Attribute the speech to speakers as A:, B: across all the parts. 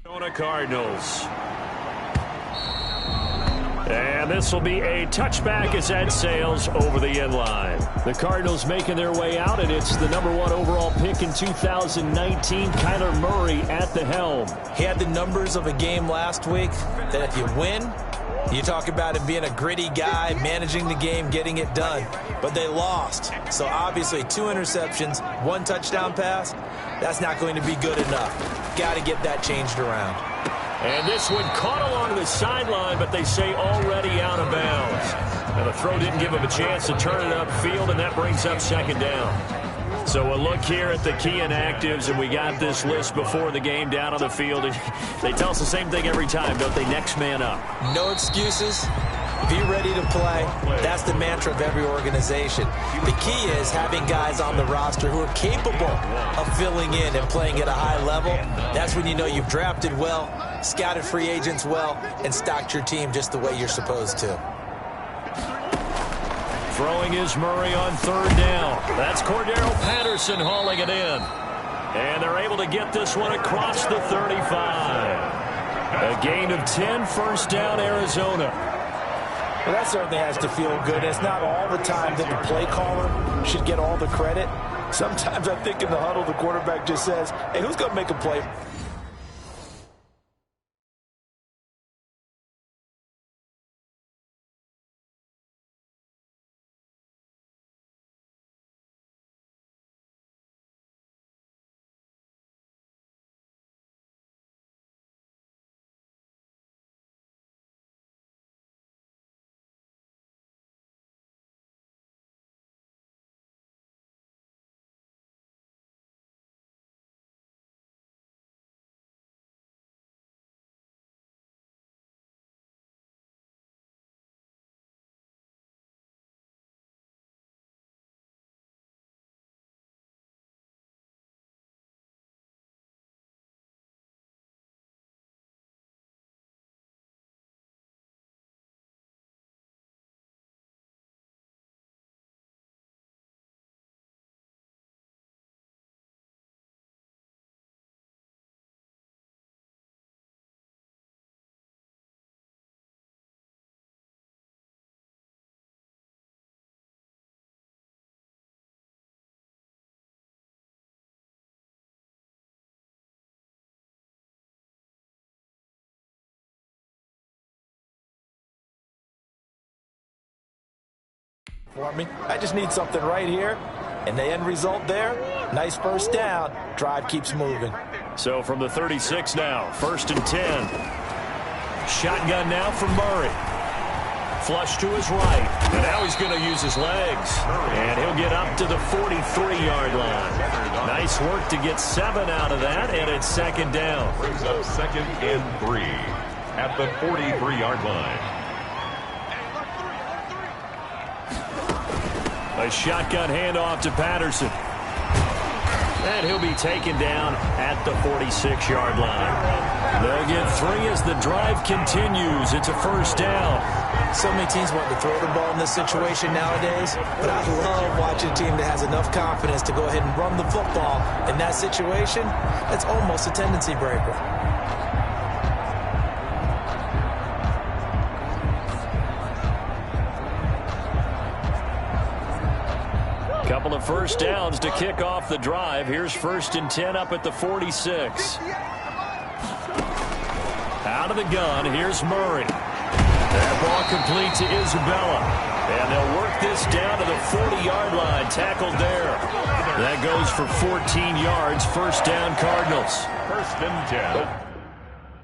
A: Cardinals. And this will be a touchback as that sails over the end line. The Cardinals making their way out, and it's the #1 overall pick in 2019, Kyler Murray at the helm.
B: He had the numbers of a game last week that if you win, you talk about him being a gritty guy, managing the game, getting it done. But they lost. So obviously 2 interceptions, 1 touchdown pass, that's not going to be good enough. Got to get that changed around.
A: And this one caught along the sideline, but they say already out of bounds. Now the throw didn't give him a chance to turn it upfield, and that brings up 2nd down. So we'll look here at the key inactives, and we got this list before the game down on the field. And they tell us the same thing every time, don't they? Next man up.
B: No excuses. Be ready to play. That's the mantra of every organization. The key is having guys on the roster who are capable of filling in and playing at a high level. That's when you know you've drafted well, scouted free agents well, and stocked your team just the way you're supposed to.
A: Throwing is Murray on 3rd down. That's Cordero Patterson hauling it in. And they're able to get this one across the 35. A gain of 10, 1st down, Arizona.
C: Well, that certainly has to feel good. It's not all the time that the play caller should get all the credit. Sometimes I think in the huddle, the quarterback just says, hey, who's going to make a play? For me, I just need something right here, and the end result there, nice 1st down. Drive keeps moving.
A: So from the 36 now, 1st and 10. Shotgun now for Murray. Flush to his right, and now he's going to use his legs, and he'll get up to the 43-yard line. Nice work to get 7 out of that, and it's 2nd down.
D: Brings up 2nd and 3 at the 43-yard line.
A: A shotgun handoff to Patterson. And he'll be taken down at the 46-yard line. They'll get 3 as the drive continues. It's a 1st down.
B: So many teams want to throw the ball in this situation nowadays, but I love watching a team that has enough confidence to go ahead and run the football. In that situation, that's almost a tendency breaker.
A: Couple of 1st downs to kick off the drive. Here's 1st and 10 up at the 46. Out of the gun, here's Murray. That ball complete to Isabella. And they'll work this down to the 40-yard line. Tackled there. That goes for 14 yards. 1st down, Cardinals.
D: 1st and 10.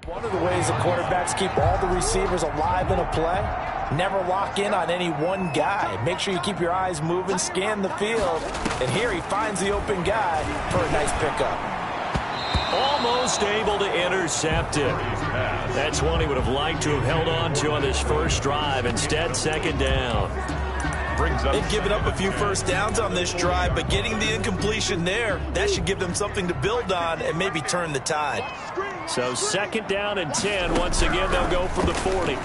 C: One of the ways the quarterbacks keep all the receivers alive in a play, never lock in on any one guy. Make sure you keep your eyes moving, scan the field. And here he finds the open guy for a nice pickup.
A: Almost able to intercept it. That's one he would have liked to have held on to on this 1st drive. Instead, 2nd down.
B: They've given up a few 1st downs on this drive, but getting the incompletion there, that should give them something to build on and maybe turn the tide.
A: So 2nd down and 10. Once again, they'll go from the 40.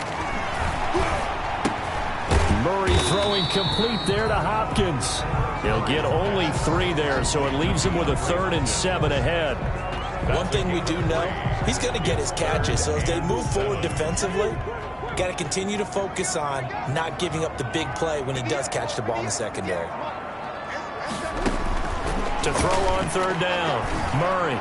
A: Murray throwing complete there to Hopkins. He'll get only 3 there, so it leaves him with a 3rd and 7 ahead.
B: One thing we do know, he's going to get his catches. So as they move forward defensively, got to continue to focus on not giving up the big play when he does catch the ball in the secondary.
A: To throw on third down, Murray.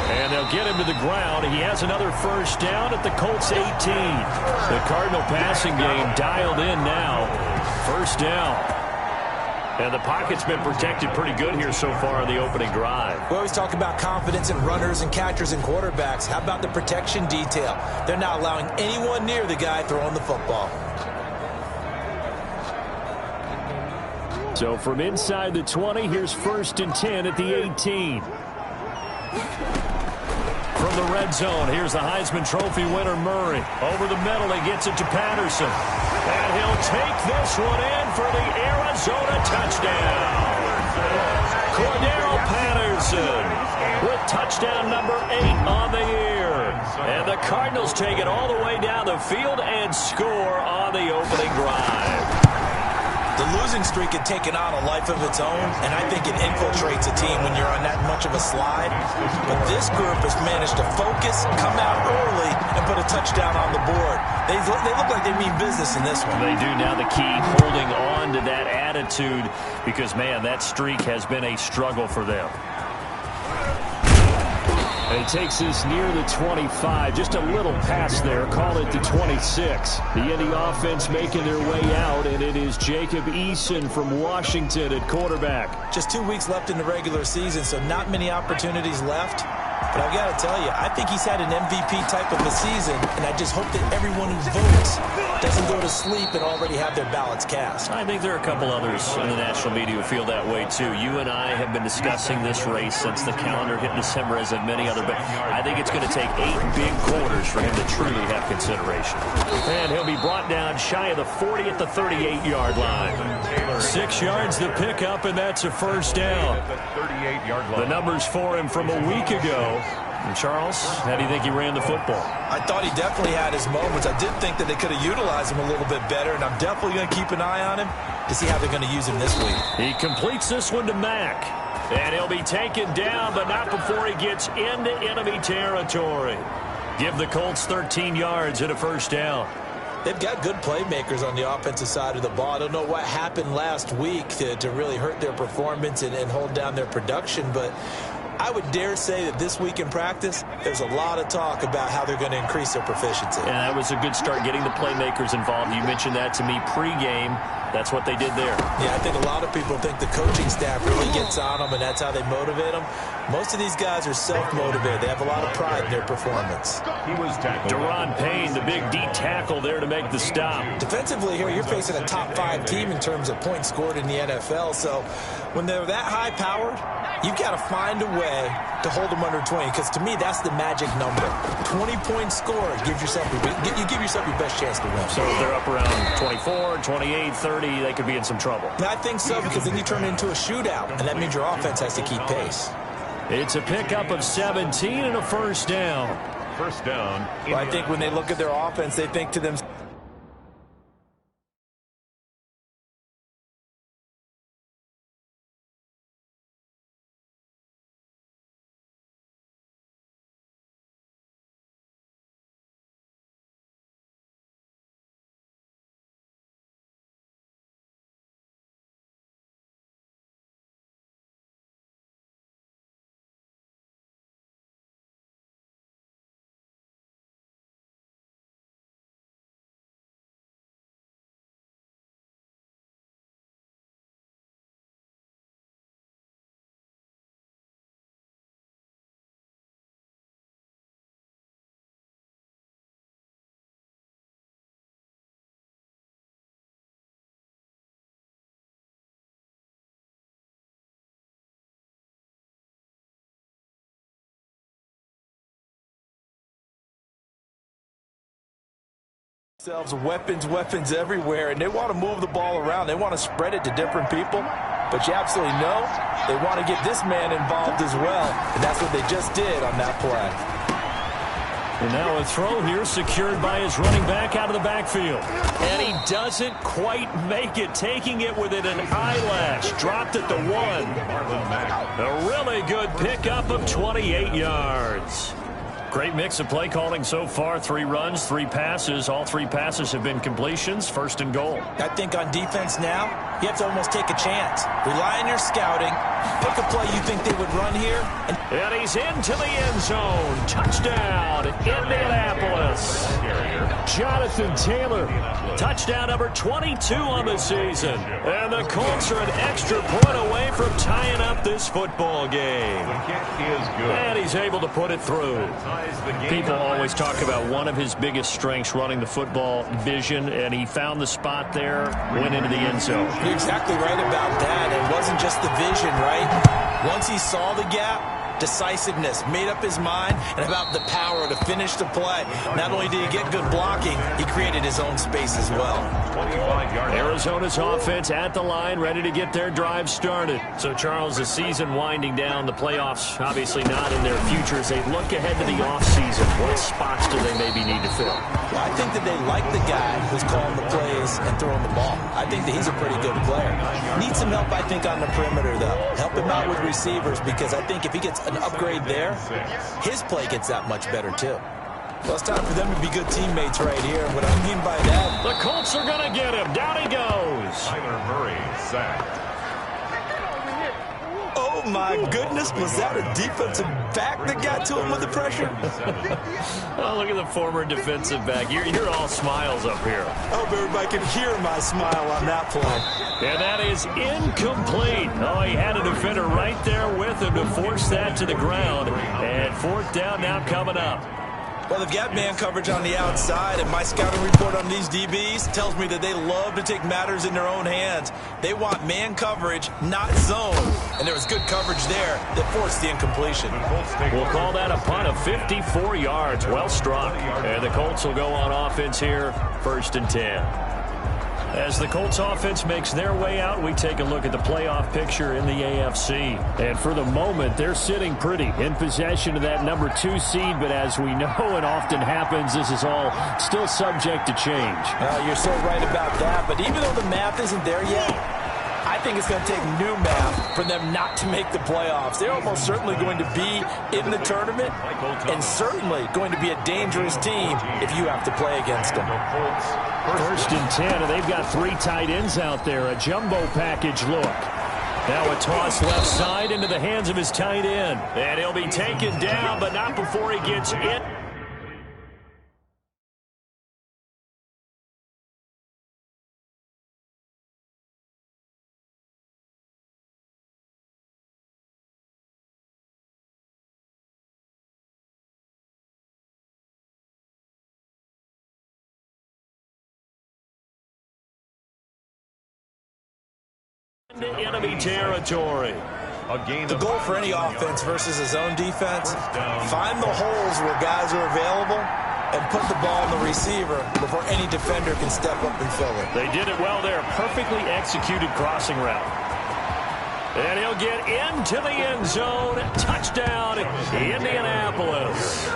A: And they'll get him to the ground. He has another first down at the Colts 18. The Cardinal passing game dialed in now. First down. And the pocket's been protected pretty good here so far on the opening drive.
B: We always talk about confidence in runners and catchers and quarterbacks. How about the protection detail? They're not allowing anyone near the guy throwing the football.
A: So from inside the 20, here's 1st and 10 at the 18. From the red zone, here's the Heisman Trophy winner, Murray. Over the middle, he gets it to Patterson. And he'll take this one in for the Arizona touchdown. Cordero Patterson with touchdown number 8 on the year. And the Cardinals take it all the way down the field and score on the opening drive.
B: The losing streak had taken on a life of its own, and I think it infiltrates a team when you're on that much of a slide. But this group has managed to focus, come out early, and put a touchdown on the board. They look like they mean business in this one.
A: They do. Now the key, holding on to that attitude, because, man, that streak has been a struggle for them. And he takes this near the 25. Just a little pass there. Call it the 26. The Indy offense making their way out, and it is Jacob Eason from Washington at quarterback.
B: Just 2 weeks left in the regular season, so not many opportunities left. But I've got to tell you, I think he's had an MVP type of a season, and I just hope that everyone who votes doesn't go to sleep and already have their ballots cast.
A: I think there are a couple others in the national media who feel that way, too. You and I have been discussing this race since the calendar hit December, as have many other, but I think it's going to take 8 big quarters for him to truly have consideration. And he'll be brought down shy of the 40 at the 38-yard line. 6 yards to pick up, and that's a first down. The numbers for him from a week ago. And Charles, how do you think he ran the football?
B: I thought he definitely had his moments. I did think that they could have utilized him a little bit better, and I'm definitely going to keep an eye on him to see how they're going to use him this week.
A: He completes this one to Mack. And he'll be taken down, but not before he gets into enemy territory. Give the Colts 13 yards and a first down.
B: They've got good playmakers on the offensive side of the ball. I don't know what happened last week to really hurt their performance and hold down their production, but I would dare say that this week in practice, there's a lot of talk about how they're going to increase their proficiency.
A: And that was a good start, getting the playmakers involved. You mentioned that to me pregame. That's what they did there.
B: Yeah, I think a lot of people think the coaching staff really gets on them, and that's how they motivate them. Most of these guys are self-motivated. They have a lot of pride in their performance.
A: Deron Payne, the big D tackle there to make the stop.
B: Defensively here, you're facing a top-5 team in terms of points scored in the NFL. So when they're that high-powered, you've got to find a way to hold them under 20, because to me, that's the magic number. 20-point score gives yourself you give yourself your best chance to win.
A: So if they're up around 24, 28, 30, they could be in some trouble.
B: I think so, because then you turn it into a shootout, and that means your offense has to keep pace.
A: It's a pickup of 17 and a first down.
D: First down.
C: Well, I think when they look at their offense, they think to themselves, weapons everywhere, and they want to move the ball around. They want to spread it to different people, but you absolutely know they want to get this man involved as well, and that's what they just did on that play.
A: And now a throw here secured by his running back out of the backfield. And he doesn't quite make it, taking it within an eyelash. Dropped at the 1. A really good pickup of 28 yards. Great mix of play calling so far. 3 runs, 3 passes. All 3 passes have been completions. First and goal.
C: I think on defense now, you have to almost take a chance. Rely on your scouting. Pick a play you think they would run here.
A: And he's into the end zone. Touchdown, Indianapolis. Jonathan Taylor. Touchdown number 22 on the season. And the Colts are an extra point away from tying up this football game. And he's able to put it through. People always talk about one of his biggest strengths running the football, vision, and he found the spot there, went into the end zone.
C: You're exactly right about that. It wasn't just the vision, right? Once he saw the gap, decisiveness, made up his mind, and about the power to finish the play. Not only did he get good blocking, he created his own space as well.
A: Arizona's offense at the line, ready to get their drive started. So, Charles, the season winding down, the playoffs obviously not in their future. As they look ahead to the offseason, what spots do they maybe need to fill?
C: Well, I think that they like the guy who's calling the plays and throwing the ball. I think that he's a pretty good player. Needs some help, I think, on the perimeter, though. Help him out with receivers, because I think if he gets an upgrade there, his play gets that much better, too. Well, it's time for them to be good teammates right here. What I mean by that,
A: the Colts are going to get him. Down he goes.
D: Tyler Murray sacked.
C: oh my goodness, was that a defensive back that got to him with the pressure?
A: Oh, look at the former defensive back. You're all smiles up here.
C: I hope everybody can hear my smile on that play.
A: And that is incomplete. Oh, he had a defender right there with him to force that to the ground. And 4th down now coming up.
C: Well, they've got man coverage on the outside, and my scouting report on these DBs tells me that they love to take matters in their own hands. They want man coverage, not zone. And there was good coverage there that forced the incompletion.
A: We'll call that a punt of 54 yards. Well struck. And the Colts will go on offense here, 1st and 10. As the Colts offense makes their way out, we take a look at the playoff picture in the AFC. And for the moment, they're sitting pretty in possession of that number 2 seed. But as we know and often happens, this is all still subject to change.
C: You're so right about that. But even though the math isn't there yet, I think it's going to take new math for them not to make the playoffs. They're almost certainly going to be in the tournament and certainly going to be a dangerous team if you have to play against them.
A: 1st and 10, and they've got 3 tight ends out there. A jumbo package look. Now a toss left side into the hands of his tight end. And he'll be taken down, but not before he gets in. Enemy territory.
C: The goal for any offense versus his own defense, find the holes where guys are available and put the ball on the receiver before any defender can step up and fill it.
A: They did it well there. Perfectly executed crossing route. And he'll get into the end zone. Touchdown, Indianapolis.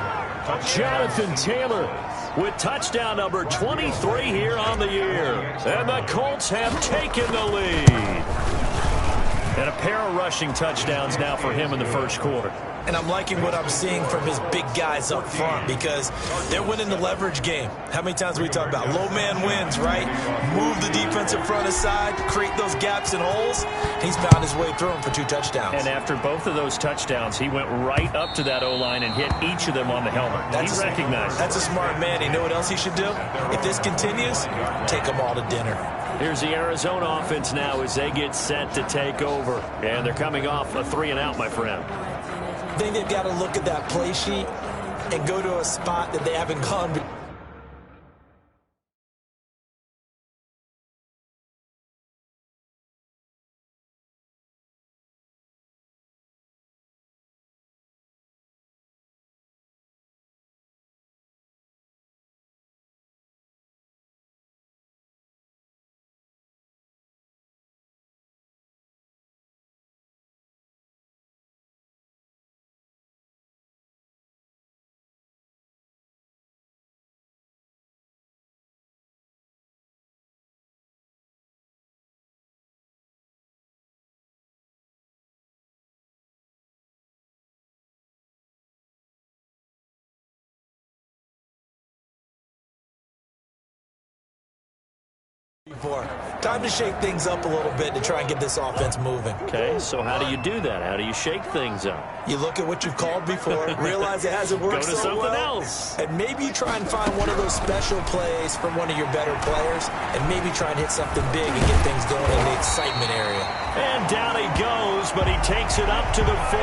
A: Jonathan Taylor with touchdown number 23 here on the year. And the Colts have taken the lead. And a pair of rushing touchdowns now for him in the 1st quarter.
C: And I'm liking what I'm seeing from his big guys up front because they're winning the leverage game. How many times we talk about low man wins, right? Move the defensive front aside, create those gaps and holes. He's found his way through them for 2 touchdowns.
A: And after both of those touchdowns, he went right up to that O-line and hit each of them on the helmet. He recognized it.
C: That's a smart man. You know what else he should do? If this continues, take them all to dinner.
A: Here's the Arizona offense now as they get set to take over. And they're coming off a 3-and-out, my friend.
C: I think they've got to look at that play sheet and go to a spot that they haven't gone
B: Time to shake things up a little bit to try and get this offense moving.
A: Okay, so how do you do that? How do you shake things up?
B: You look at what you've called before, realize it hasn't worked
A: Go to
B: so
A: something
B: well,
A: else.
B: and maybe you try and find one of those special plays from one of your better players, and maybe try and hit something big and get things going in the excitement area.
A: And down he goes, but he takes it up to the 40.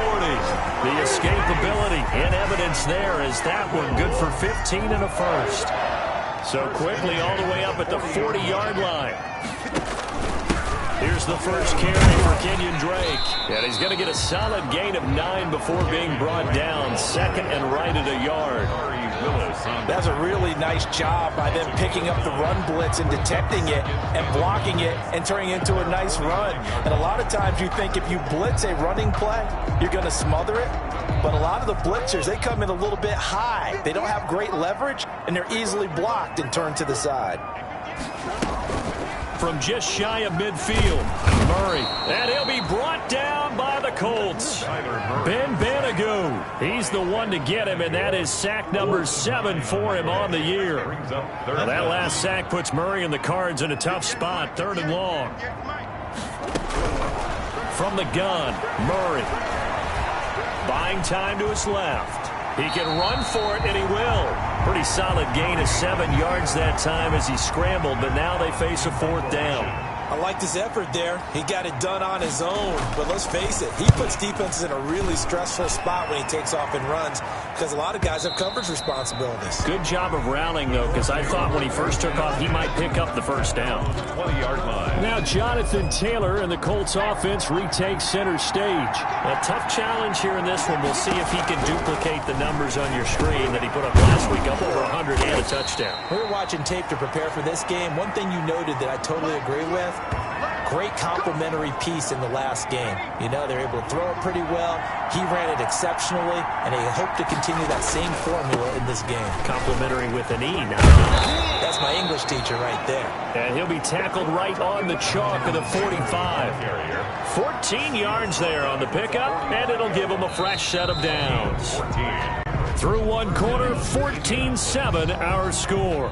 A: The escapability in evidence there is that one good for 15 and a first. So quickly all the way up at the 40-yard line. Here's the first carry for Kenyon Drake. And he's going to get a solid gain of 9 before being brought down. Second and right at a yard.
C: That's a really nice job by them picking up the run blitz and detecting it and blocking it and turning it into a nice run. And a lot of times you think if you blitz a running play, you're going to smother it. But a lot of the blitzers, they come in a little bit high. They don't have great leverage, and they're easily blocked and turned to the side.
A: From just shy of midfield, Murray. And he'll be brought down by the Colts. Ben Banagoo. He's the one to get him, and that is sack number 7 for him on the year. Well, that last sack puts Murray and the Cards in a tough spot, 3rd and long. From the gun, Murray. Buying time to his left. He can run for it, and he will. Pretty solid gain of 7 yards that time as he scrambled, but now they face a 4th down.
B: I liked his effort there. He got it done on his own. But let's face it, he puts defenses in a really stressful spot when he takes off and runs because a lot of guys have coverage responsibilities.
A: Good job of rallying, though, because I thought when he first took off, he might pick up the first down.
D: 20-yard line.
A: Now Jonathan Taylor and the Colts offense retake center stage. A tough challenge here in this one. We'll see if he can duplicate the numbers on your screen that he put up last week, up over 100 and a touchdown.
B: We were watching tape to prepare for this game. One thing you noted that I totally agree with, great complimentary piece in the last game. You know, they're able to throw it pretty well. He ran it exceptionally, and they hope to continue that same formula in this game.
A: Complimentary with an E now.
B: That's my English teacher right there.
A: And he'll be tackled right on the chalk of the 45. 14 yards there on the pickup, and it'll give him a fresh set of downs. Through one quarter, 14-7 our score.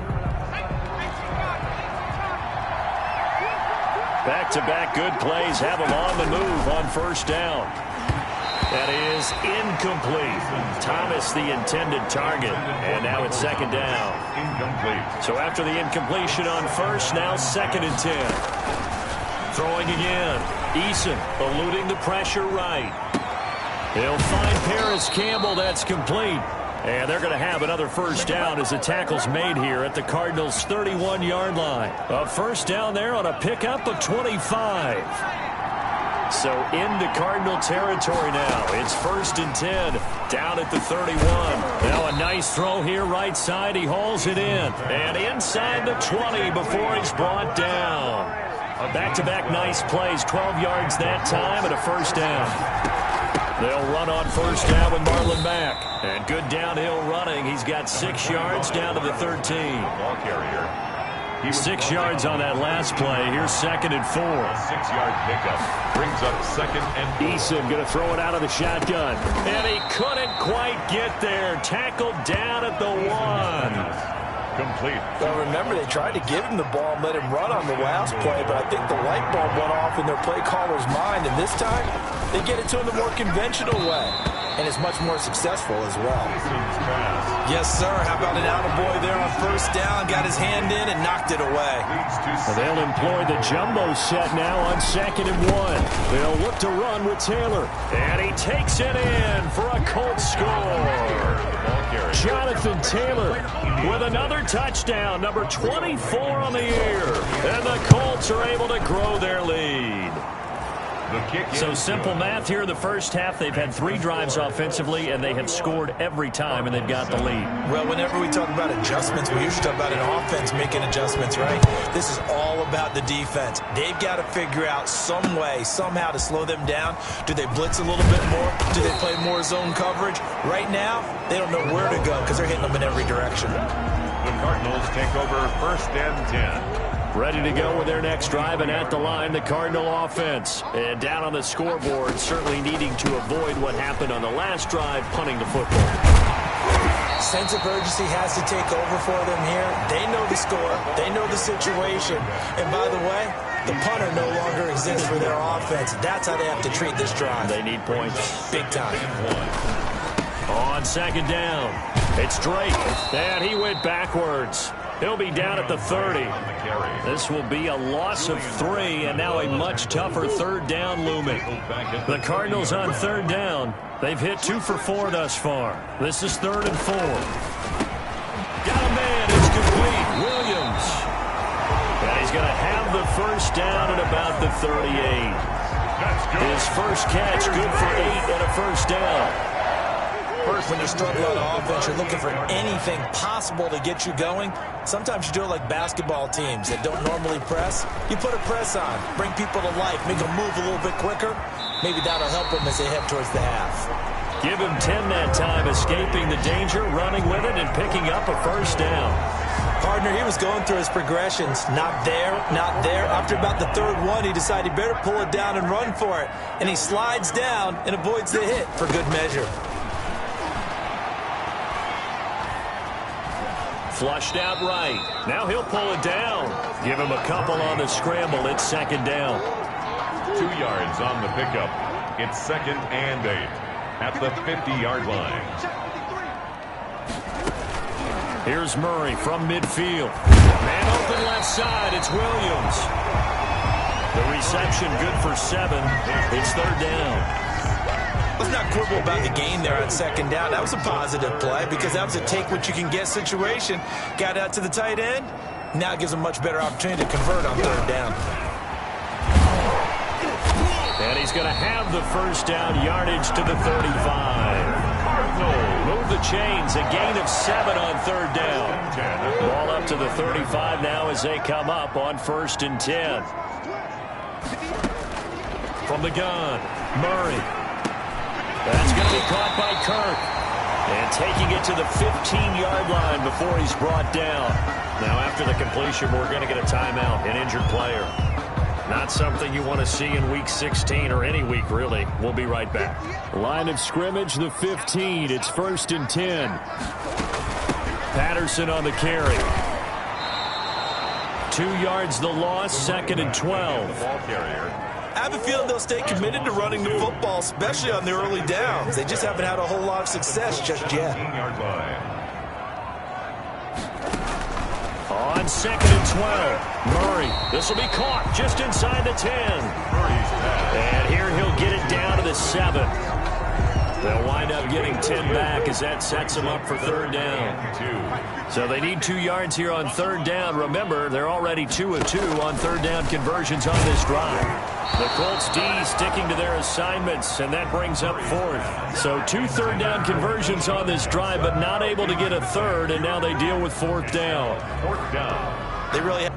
A: Back-to-back good plays have him on the move on first down. That is incomplete. Thomas, the intended target. And now it's 2nd down.
D: Incomplete.
A: So after the incompletion on first, now 2nd and 10. Throwing again. Eason eluding the pressure right. He'll find Paris Campbell. That's complete. And they're going to have another first down as the tackle's made here at the Cardinals' 31-yard line. A first down there on a pickup of 25. So into Cardinal territory now. It's 1st and 10 down at the 31. Now a nice throw here right side. He hauls it in. And inside the 20 before he's brought down. Back-to-back nice plays. 12 yards that time and a first down. They'll run on first down with Marlon back. And good downhill running. He's got 6 yards down to the 13.
D: Ball carrier.
A: 6 yards on that last play. Here's 2nd and 4.
D: 6-yard pickup brings up 2nd and 4.
A: Eason going to throw it out of the shotgun. And he couldn't quite get there. Tackled down at the 1.
D: Complete.
C: Well, remember, they tried to give him the ball and let him run on the last play, but I think the light bulb went off in their play caller's mind, and this time they get it to him the more conventional way, and it's much more successful as well.
B: Yes, sir. How about an attaboy there on first down? Got his hand in and knocked it away.
A: Well, they'll employ the jumbo set now on 2nd and 1. They'll look to run with Taylor, and he takes it in for a Colts score. Jonathan Taylor with another touchdown, number 24 on the year. And the Colts are able to grow their lead. So simple math here in the first half. They've had 3 drives offensively, and they have scored every time, and they've got the lead.
B: Well, whenever we talk about adjustments, we usually talk about an offense making adjustments, right? This is all about the defense. They've got to figure out some way, somehow to slow them down. Do they blitz a little bit more? Do they play more zone coverage? Right now, they don't know where to go because they're hitting them in every direction.
D: The Cardinals take over 1st and 10.
A: Ready to go with their next drive, and at the line, the Cardinal offense. And down on the scoreboard, certainly needing to avoid what happened on the last drive, punting the football.
B: Sense of urgency has to take over for them here. They know the score. They know the situation. And by the way, the punter no longer exists for their offense. That's how they have to treat this drive.
A: They need points.
B: Big time.
A: On second down, it's Drake. And he went backwards. He'll be down at the 30. This will be a loss of 3, and now a much tougher third down looming. The Cardinals on third down. They've hit 2 for 4 thus far. This is 3rd and 4. Got a man. It's complete. Williams. And he's going to have the first down at about the 38. His first catch, good for 8 and a first down.
B: When you struggle on offense, you're looking for anything possible to get you going. Sometimes you do it like basketball teams that don't normally press. You put a press on, bring people to life, make them move a little bit quicker. Maybe that'll help them as they head towards the half.
A: Give him 10 that time, escaping the danger, running with it, and picking up a first down.
B: Partner, he was going through his progressions. Not there, not there. After about the third one, he decided he better pull it down and run for it. And he slides down and avoids the hit for good measure.
A: Flushed out right. Now he'll pull it down. Give him a couple on the scramble. It's second down.
D: 2 yards on the pickup. It's 2nd and 8 at the 50-yard line.
A: Here's Murray from midfield. Man open left side. It's Williams. The reception good for 7. It's third down.
B: Let's not quibble about the gain there on second down. That was a positive play because that was a take-what-you-can-get situation. Got out to the tight end. Now gives a much better opportunity to convert on third down.
A: And he's going to have the first down, yardage to the 35. Move the chains, a gain of 7 on third down. Ball up to the 35 now as they come up on 1st and 10. From the gun, Murray. That's going to be caught by Kirk. And taking it to the 15-yard line before he's brought down. Now after the completion, we're going to get a timeout, an injured player. Not something you want to see in Week 16 or any week, really. We'll be right back. Line of scrimmage, the 15. It's 1st and 10. Patterson on the carry. 2 yards the loss, 2nd and 12.
D: Ball carrier.
B: I have a feeling they'll stay committed to running the football, especially on the early downs. They just haven't had a whole lot of success just yet.
D: 15-yard line.
A: On 2nd and 12, Murray. This will be caught just inside the 10. And here he'll get it down to the 7. They'll wind up getting 10 back as that sets them up for third down. So they need 2 yards here on third down. Remember, they're already 2 of 2 on third down conversions on this drive. The Colts D sticking to their assignments, and that brings up 4th. So 2 third down conversions on this drive, but not able to get a third, and now they deal with 4th down.
D: 4th down.
B: They really have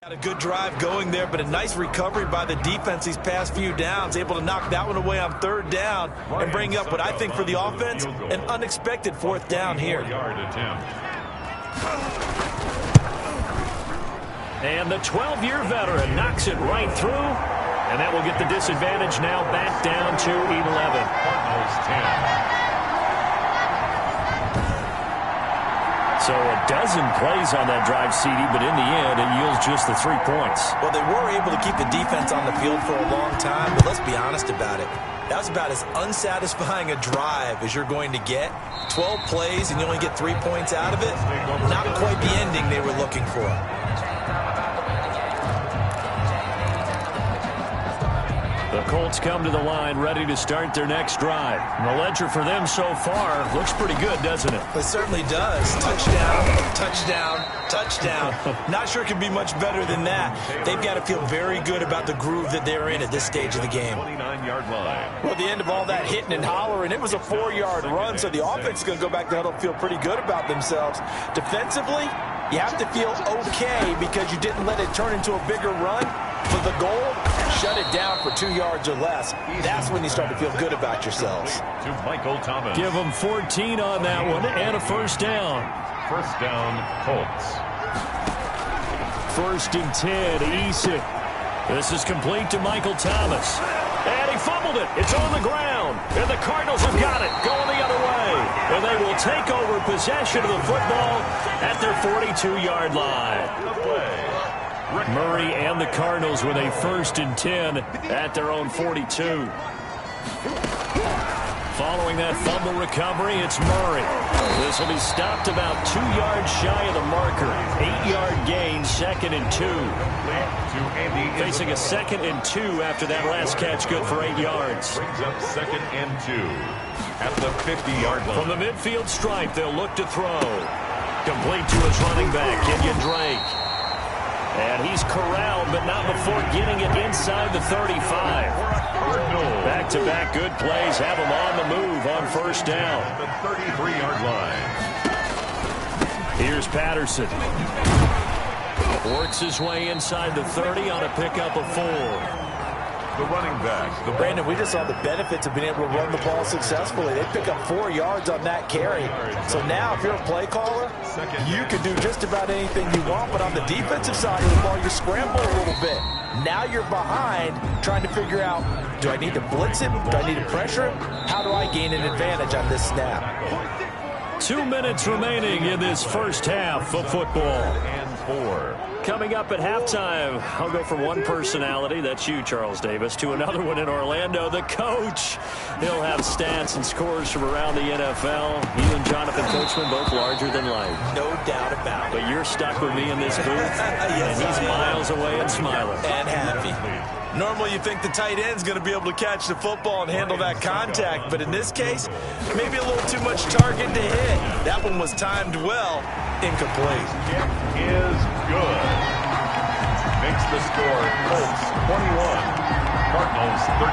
C: Got a good drive going there, but a nice recovery by the defense these past few downs, able to knock that one away on 3rd down and bring up what I think for the offense, an unexpected 4th down here.
A: And the 12-year veteran knocks it right through, and that will get the disadvantage now back down to 11. So a dozen plays on that drive, CD, but in the end, it yields just the 3 points.
B: Well, they were able to keep the defense on the field for a long time, but let's be honest about it. That was about as unsatisfying a drive as you're going to get. 12 plays, and you only get 3 points out of it. Not quite the ending they were looking for.
A: The Colts come to the line ready to start their next drive. And the ledger for them so far looks pretty good, doesn't it?
B: It certainly does. Touchdown, touchdown, touchdown. Not sure it can be much better than that. They've got to feel very good about the groove that they're in at this stage of the game.
D: 29-yard line.
C: Well, at the end of all that hitting and hollering, it was a 4-yard run, so the offense is going to go back to huddle and feel pretty good about themselves. Defensively, you have to feel okay because you didn't let it turn into a bigger run. For the goal, shut it down for 2 yards or less. That's when you start to feel good about yourselves.
D: To Michael Thomas.
A: Give them 14 on that one and a 1st down.
D: 1st down, Colts.
A: 1st and 10, Eason. This is complete to Michael Thomas. And he fumbled it. It's on the ground. And the Cardinals have got it. Going the other way. And they will take over possession of the football at their 42-yard line. Murray and the Cardinals with a 1st and 10 at their own 42. Following that fumble recovery, it's Murray. This will be stopped about 2 yards shy of the marker. 8-yard gain, 2nd and 2. Facing a 2nd and 2 after that last catch, good for 8 yards.
D: Brings up 2nd and 2 at the 50-yard line.
A: From the midfield stripe, they'll look to throw. Complete to his running back, Kenyon Drake. And he's corralled, but not before getting it inside the 35. Back-to-back good plays have him on the move on 1st down.
D: The 33-yard line.
A: Here's Patterson. Works his way inside the 30 on a pickup of 4.
D: The running back.
C: Brandon, we just saw the benefits of being able to run the ball successfully. They pick up 4 yards on that carry. So now, if you're a play caller, you can do just about anything you want. But on the defensive side of the ball, you scramble a little bit. Now you're behind, trying to figure out, do I need to blitz him? Do I need to pressure him? How do I gain an advantage on this snap?
A: 2 minutes remaining in this 1st half of football.
D: And 4.
A: Coming up at halftime, I'll go from one personality, that's you, Charles Davis, to another one in Orlando, the coach. He'll have stats and scores from around the NFL. You and Jonathan Coachman, both larger than life.
B: No doubt about it.
A: But you're stuck with me in this booth,
B: Yes,
A: and he's miles away and smiling.
B: And happy.
C: Normally you think the tight end's going to be able to catch the football and handle that contact, but in this case, maybe a little too much target to hit. That one was timed well, incomplete.
D: It is good. Makes the score Colts 21, Cardinals 13.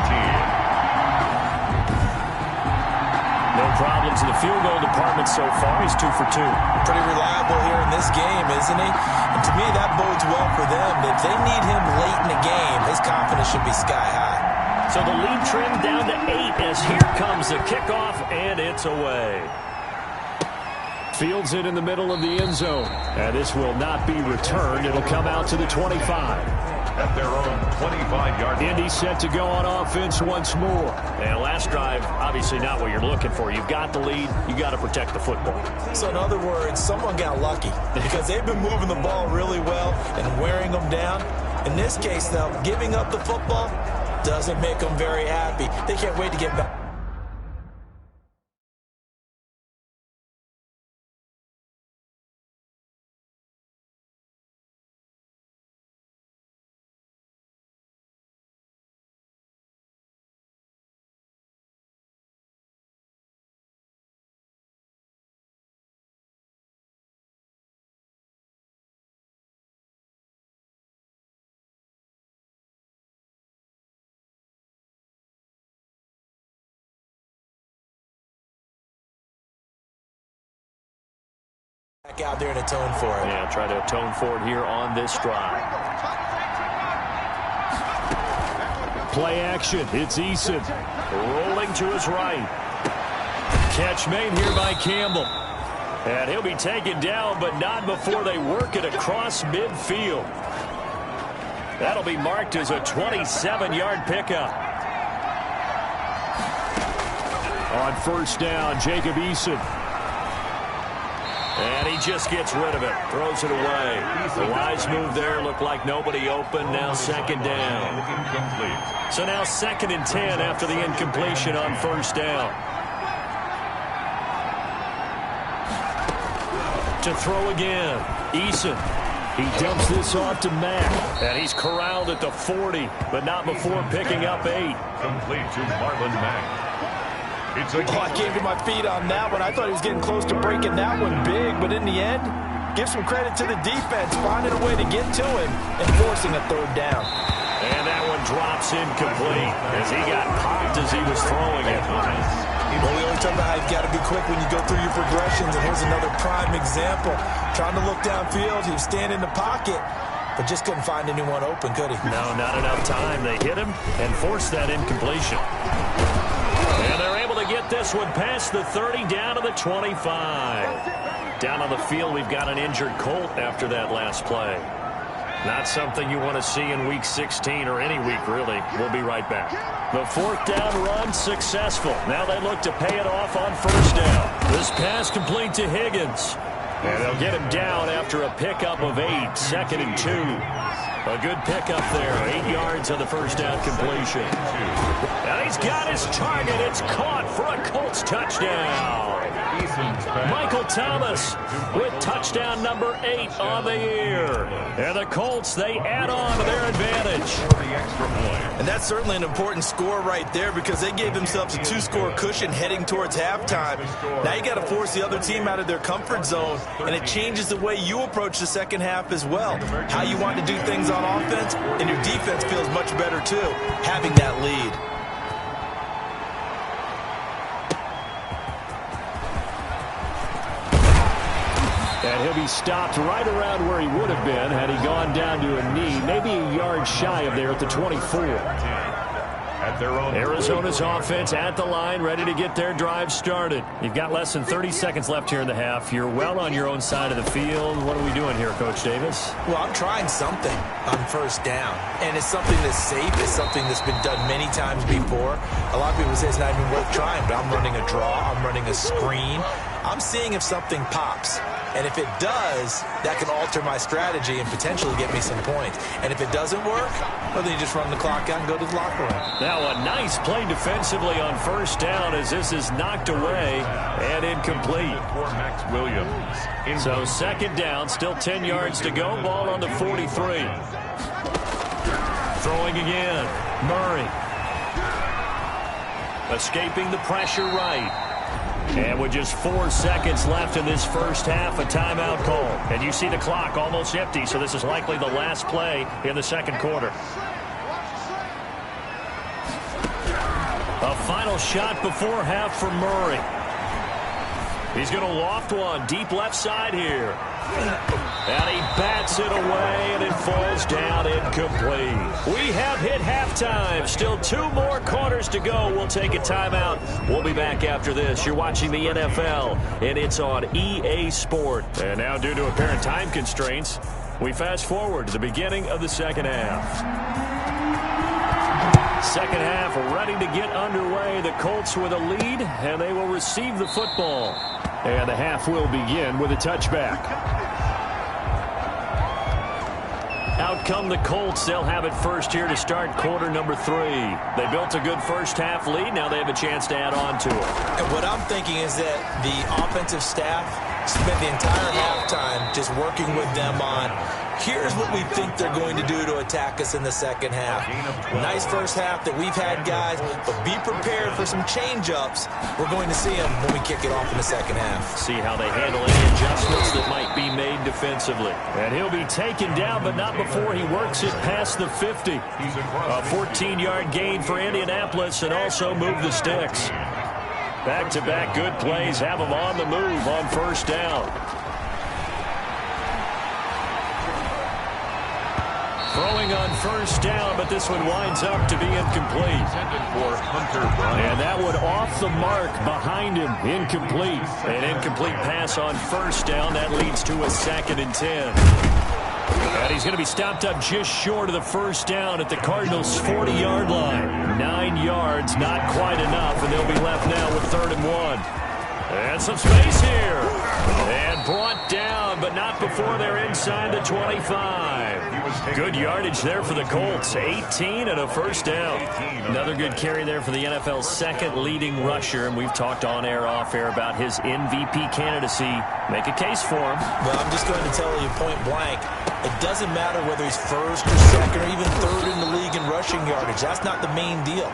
A: No problems in the field goal department so far. He's 2 for 2.
B: Pretty reliable here in this game, isn't he? And to me, that bodes well for them. If they need him late in the game, his confidence should be sky high.
A: So the lead trimmed down to 8 as here comes the kickoff, and it's away. Fields it in the middle of the end zone. And this will not be returned. It'll come out to the 25.
D: At their own 25-yard line.
A: Indy set to go on offense once more. And last drive, obviously not what you're looking for. You've got the lead. You got to protect the football.
B: So in other words, someone got lucky because they've been moving the ball really well and wearing them down. In this case, though, giving up the football doesn't make them very happy. They can't wait to get back. back out there and atone for it.
A: Yeah, try to atone for it here on this drive. Play action. It's Eason. Rolling to his right. Catch made here by Campbell. And he'll be taken down, but not before they work it across midfield. That'll be marked as a 27-yard pickup. On first down, Jacob Eason. And he just gets rid of it. Throws it away. The wise move there. Looked like nobody open. Now second down. So now 2nd and 10 after the incompletion on first down. To throw again. Eason. He dumps this off to Mack. And he's corralled at the 40, but not before picking up 8.
D: Complete to Marlon Mack.
C: I came to my feet on that one. I thought he was getting close to breaking that one big, but in the end, give some credit to the defense, finding a way to get to him and forcing a 3rd down.
A: And that one drops incomplete as he got popped as he was throwing it.
B: Well, we always talk about how you've got to be quick when you go through your progressions, and here's another prime example. Trying to look downfield, he was standing in the pocket, but just couldn't find anyone open, could he?
A: No, not enough time. They hit him and forced that incompletion. And they're able to get this one past the 30 down to the 25. Down on the field, we've got an injured Colt after that last play. Not something you want to see in Week 16 or any week, really. We'll be right back. The 4th down run successful. Now they look to pay it off on first down. This pass complete to Higgins. And they'll get him down after a pickup of 8. 2nd and 2. A good pickup there. 8 yards on the first down completion. And he's got his target. It's caught for a Colts touchdown. Michael Thomas with touchdown number 8 on the year. And the Colts, they add on to their advantage.
E: And that's certainly an important score right there because they gave themselves a 2-score cushion heading towards halftime. Now you got to force the other team out of their comfort zone, and it changes the way you approach the second half as well. How you want to do things on offense, and your defense feels much better too, having that lead.
A: And he'll be stopped right around where he would have been had he gone down to a knee, maybe a yard shy of there at the 24. Arizona's offense at the line, ready to get their drive started. You've got less than 30 seconds left here in the half. You're well on your own side of the field. What are we doing here, Coach Davis?
B: Well, I'm trying something on first down, and it's something that's safe. It's something that's been done many times before. A lot of people say it's not even worth trying, but I'm running a draw. I'm running a screen. I'm seeing if something pops. And if it does, that can alter my strategy and potentially get me some points. And if it doesn't work, well, then you just run the clock out and go to the locker room.
A: Now a nice play defensively on first down as this is knocked away and incomplete.
D: For Max Williams.
A: So 2nd down, still 10 yards to go. Ball on the 43. Throwing again. Murray. Escaping the pressure right. And with just 4 seconds left in this first half, a timeout call. And you see the clock almost empty, so this is likely the last play in the 2nd quarter. A final shot before half for Murray. He's going to loft one deep left side here. And he bats it away, and it falls down incomplete. We have hit halftime. Still 2 more quarters to go. We'll take a timeout. We'll be back after this. You're watching the NFL, and it's on EA Sport. And now, due to apparent time constraints, we fast forward to the beginning of the 2nd half. 2nd half ready to get underway. The Colts with a lead, and they will receive the football. And the half will begin with a touchback. Out come the Colts. They'll have it first here to start quarter number 3. They built a good first half lead. Now they have a chance to add on to it.
B: And what I'm thinking is that the offensive staff spent the entire halftime just working with them on, here's what we think they're going to do to attack us in the second half. Nice first half that we've had, guys, but be prepared for some change-ups. We're going to see them when we kick it off in the second half.
A: See how they handle any adjustments that might be made defensively. And he'll be taken down, but not before he works it past the 50. A 14-yard gain for Indianapolis and also move the sticks. Back-to-back good plays have them on the move on first down. first down, but this one winds up to be incomplete. And that one off the mark behind him, incomplete. An incomplete pass on first down. That leads to a 2nd and 10. And he's going to be stopped up just short of the first down at the Cardinals' 40-yard line. 9 yards, not quite enough, and they'll be left now with 3rd and 1. And some space here. And brought down, but not before they're inside the 25. Good yardage there for the Colts. 18 and a first down. Another good carry there for the NFL's 2nd leading rusher. And we've talked on air, off air about his MVP candidacy. Make a case for him.
B: Well, I'm just going to tell you point blank. It doesn't matter whether he's 1st or 2nd or even 3rd in the league in rushing yardage. That's not the main deal.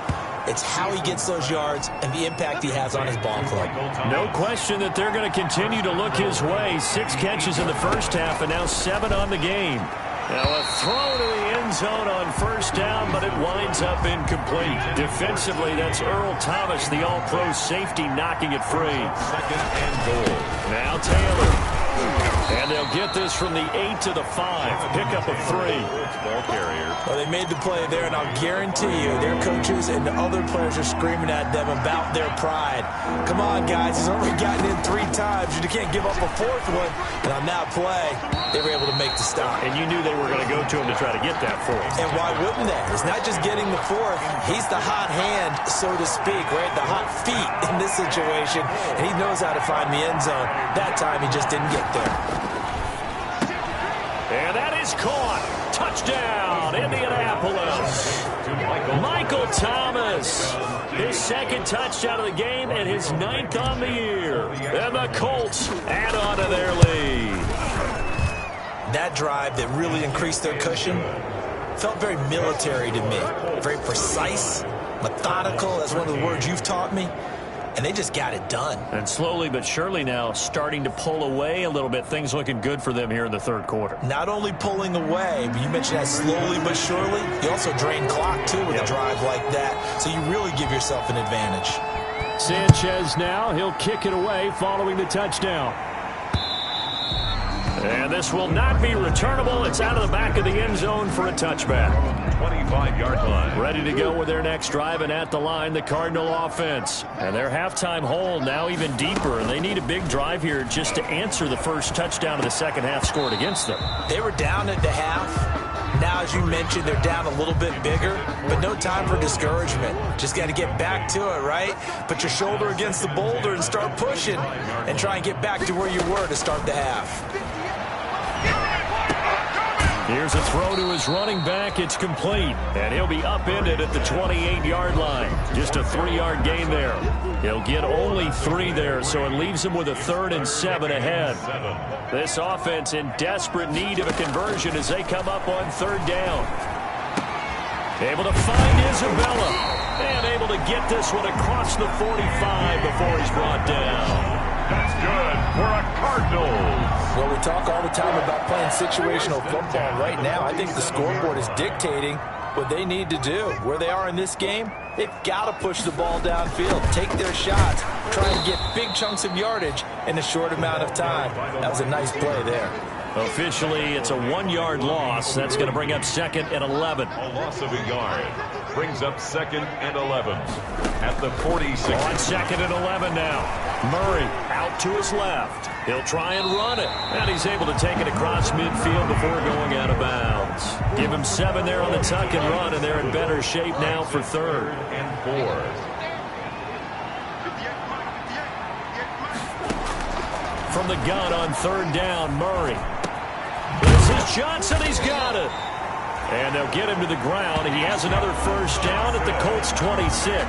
B: It's how he gets those yards and the impact he has on his ball club.
A: No question that they're going to continue to look his way. 6 catches in the first half and now 7 on the game. Now a throw to the end zone on first down, but it winds up incomplete. Defensively, that's Earl Thomas, the all-pro safety, knocking it free.
D: 2nd and goal.
A: Now Taylor. And they'll get this from the 8 to the 5. Pickup of 3.
D: Ball carrier.
B: Well, they made the play there, and I'll guarantee you their coaches and the other players are screaming at them about their pride. Come on, guys. He's already gotten in 3 times. You can't give up a 4th one. And on that play, they were able to make the stop.
A: And you knew they were going to go to him to try to get that 4th.
B: And why wouldn't they? It's not just getting the 4th. He's the hot hand, so to speak, right? The hot feet in this situation. And he knows how to find the end zone. That time, he just didn't get there.
A: And that is caught. Touchdown, Indianapolis. Michael Thomas. His 2nd touchdown of the game and his 9th on the year. And the Colts add on to their lead.
B: That drive that really increased their cushion felt very military to me. Very precise, methodical. That's one of the words you've taught me. And they just got it done.
A: And slowly but surely now starting to pull away a little bit. Things looking good for them here in the 3rd quarter.
B: Not only pulling away, but you mentioned that slowly but surely. You also drain clock, too, with a drive like that. So you really give yourself an advantage.
A: Sanchez now. He'll kick it away following the touchdown. And this will not be returnable. It's out of the back of the end zone for a touchback.
D: 25-yard line.
A: Ready to go with their next drive, and at the line, the Cardinal offense. And their halftime hole now even deeper, and they need a big drive here just to answer the first touchdown of the second half scored against them.
B: They were down at the half. Now, as you mentioned, they're down a little bit bigger, but no time for discouragement. Just got to get back to it, right? Put your shoulder against the boulder and start pushing and try and get back to where you were to start the half.
A: Here's a throw to his running back. It's complete, and he'll be upended at the 28-yard line. Just a 3-yard gain there. He'll get only 3 there, so it leaves him with a 3rd and 7 ahead. This offense in desperate need of a conversion as they come up on 3rd down. Able to find Isabella, and able to get this one across the 45 before he's brought down.
D: That's good for a Cardinals.
C: Well, we talk all the time about playing situational football. Right now, I think the scoreboard is dictating what they need to do. Where they are in this game, they've got to push the ball downfield, take their shots, try and get big chunks of yardage in a short amount of time. That was a nice play there.
A: Officially, it's a 1-yard loss. That's going to bring up 2nd and 11.
D: A loss of a yard brings up 2nd and 11 at the 46.
A: On 2nd and 11 now. Murray out to his left. He'll try and run it. And he's able to take it across midfield before going out of bounds. Give him 7 there on the tuck and run, and they're in better shape now for 3rd
D: and 4.
A: From the gun on 3rd down, Murray. This is Johnson. He's got it. And they'll get him to the ground. He has another first down at the Colts 26.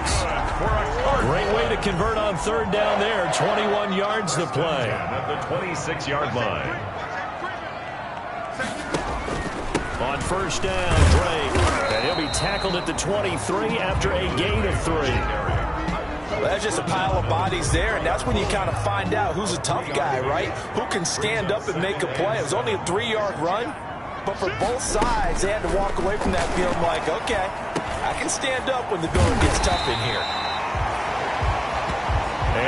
A: Great way to convert on 3rd down there. 21 yards to play.
D: At the 26-yard line.
A: On 1st down, Drake. And he'll be tackled at the 23 after a gain of 3.
C: Well, that's just a pile of bodies there, and that's when you kind of find out who's a tough guy, right? Who can stand up and make a play. It was only a 3-yard run, but for both sides, they had to walk away from that field like, okay, I can stand up when the going gets tough in here.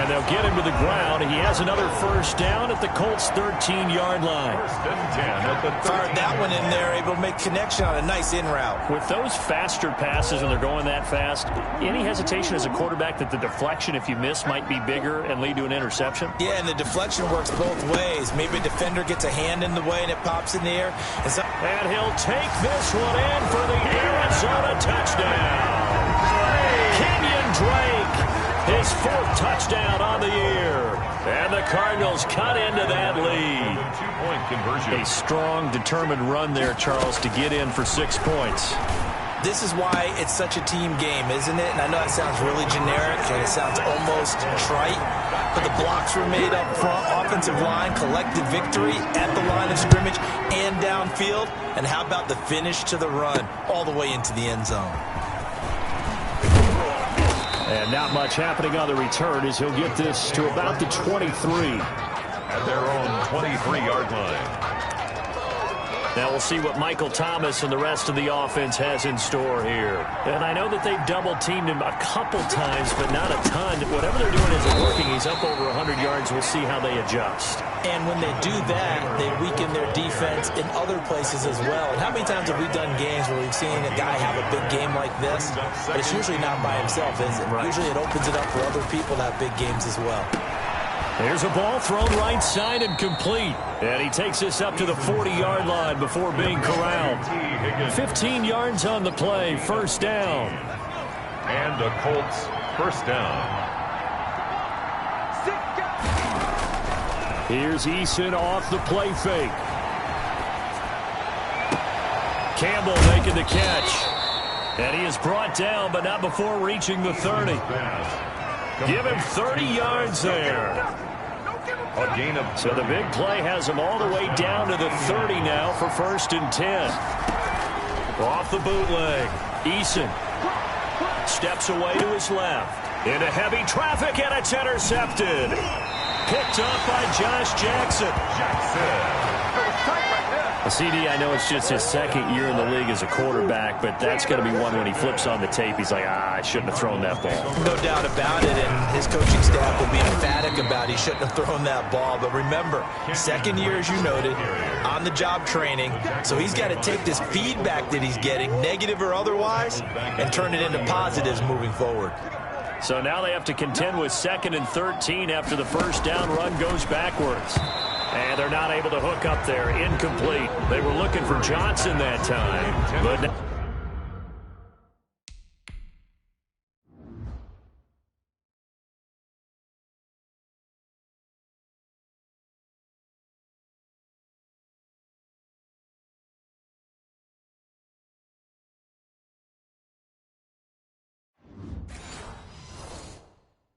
A: And And they'll get him to the ground. He has another first down at the Colts' 13-yard line.
D: First and 10 at the 13.
E: Fired that one in there, able to make connection on a nice in route.
A: With those faster passes when they're going that fast, any hesitation as a quarterback that the deflection, if you miss, might be bigger and lead to an interception?
E: Yeah, and the deflection works both ways. Maybe a defender gets a hand in the way and it pops in the air.
A: And he'll take this one in for the Arizona touchdown. Kenyon Drake, his 4th touchdown on the year. And the Cardinals cut into that lead.
D: Two-point conversion.
A: A strong, determined run there, Charles, to get in for 6 points.
E: This is why it's such a team game, isn't it? And I know that sounds really generic and it sounds almost trite, but the blocks were made up front, offensive line, collected victory at the line of scrimmage and downfield. And how about the finish to the run all the way into the end zone?
A: And not much happening on the return as he'll get this to about the 23.
D: At their own 23-yard line.
A: Now we'll see what Michael Thomas and the rest of the offense has in store here. And I know that they've double-teamed him a couple times, but not a ton. Whatever they're doing isn't working. He's up over 100 yards. We'll see how they adjust.
B: And when they do that, they weaken their defense in other places as well. And how many times have we done games where we've seen a guy have a big game like this? But it's usually not by himself, is it?
A: Right.
B: Usually it opens it up for other people to have big games as well.
A: There's a ball thrown right side and complete. And he takes this up to the 40-yard line before being corralled. 15 yards on the play, first down.
D: And the Colts first down.
A: Here's Eason off the play fake. Campbell making the catch. And he is brought down, but not before reaching the 30. Give him 30 yards there.
D: A gain of.
A: So the big play has him all the way down to the 30 now for first and 10. Off the bootleg. Eason steps away to his left. Into heavy traffic, and it's intercepted. Picked up by Josh Jackson. CD, I know it's just his second year in the league as a quarterback, but that's going to be one when he flips on the tape. He's like, I shouldn't have thrown that ball.
E: No doubt about it, and his coaching staff will be emphatic about he shouldn't have thrown that ball. But remember, second year, as you noted, on-the-job training, so he's got to take this feedback that he's getting, negative or otherwise, and turn it into positives moving forward.
A: So now they have to contend with 2nd and 13 after the first down run goes backwards. And they're not able to hook up there. Incomplete. They were looking for Johnson that time. But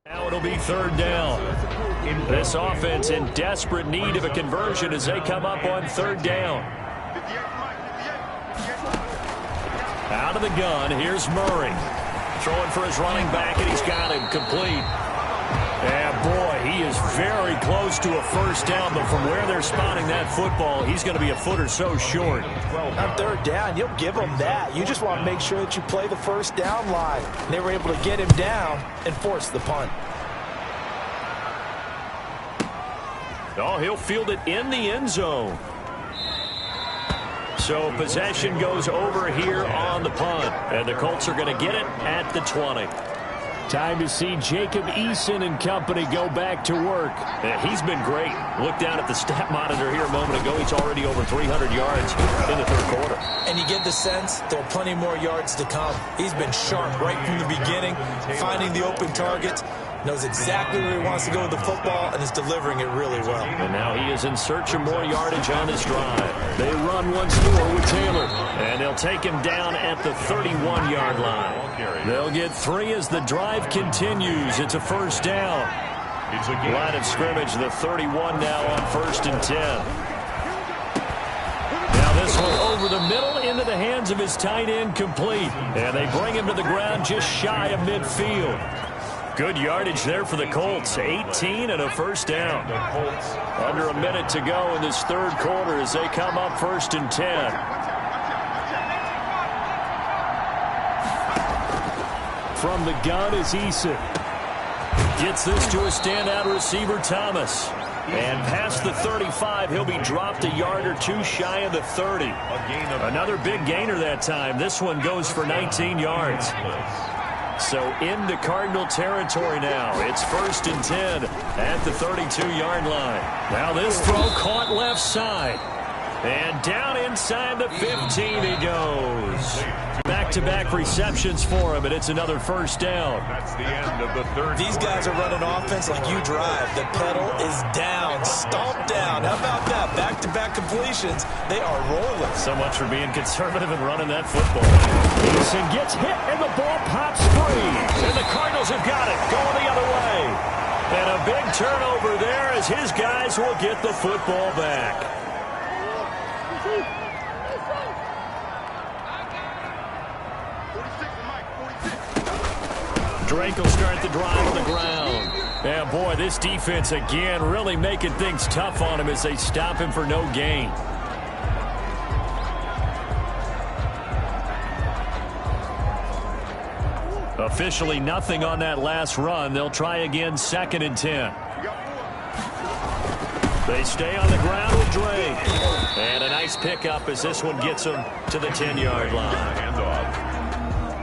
A: now it'll be third down. This offense in desperate need of a conversion as they come up on third down. Out of the gun, here's Murray. Throwing for his running back, and he's got him complete. And boy, he is very close to a first down, but from where they're spotting that football, he's going to be a foot or so short.
C: On third down, you'll give them that. You just want to make sure that you play the first down line. They were able to get him down and force the punt.
A: Oh, he'll field it in the end zone. So possession goes over here on the punt. And the Colts are going to get it at the 20. Time to see Jacob Eason and company go back to work. And he's been great. Look down at the stat monitor here a moment ago. He's already over 300 yards in the third quarter.
B: And you get the sense there are plenty more yards to come. He's been sharp right from the beginning, finding the open targets, knows exactly where he wants to go with the football, and is delivering it really well.
A: And now he is in search of more yardage on this drive. They run once more with Taylor, and they'll take him down at the 31-yard line. They'll get 3 as the drive continues. It's a first down. Line of scrimmage, the 31 now on first and 10. Now this one over the middle into the hands of his tight end, complete. And they bring him to the ground just shy of midfield. Good yardage there for the Colts. 18 and a first down. Under a minute to go in this third quarter as they come up first and 10. From the gun is Eason. Gets this to a standout receiver, Thomas. And past the 35, he'll be dropped a yard or two shy of the 30. Another big gainer that time. This one goes for 19 yards. So into Cardinal territory now. It's 1st and 10 at the 32-yard line. Now this throw caught left side. And down inside the 15 he goes. Back-to-back receptions for him, and it's another 1st down.
D: That's the end of the third.
E: These guys are running offense like you drive. The pedal is down, stomped down. How about that? Back-to-back completions. They are rolling.
A: So much for being conservative and running that football. Eason gets hit, and the ball pops free. And the Cardinals have got it, going the other way. And a big turnover there as his guys will get the football back. Drake will start the drive on the ground. And boy, this defense again really making things tough on him as they stop him for no gain. Officially nothing on that last run. They'll try again, 2nd and 10. They stay on the ground with Drake. And a nice pickup as this one gets them to the 10-yard line.
D: Handoff.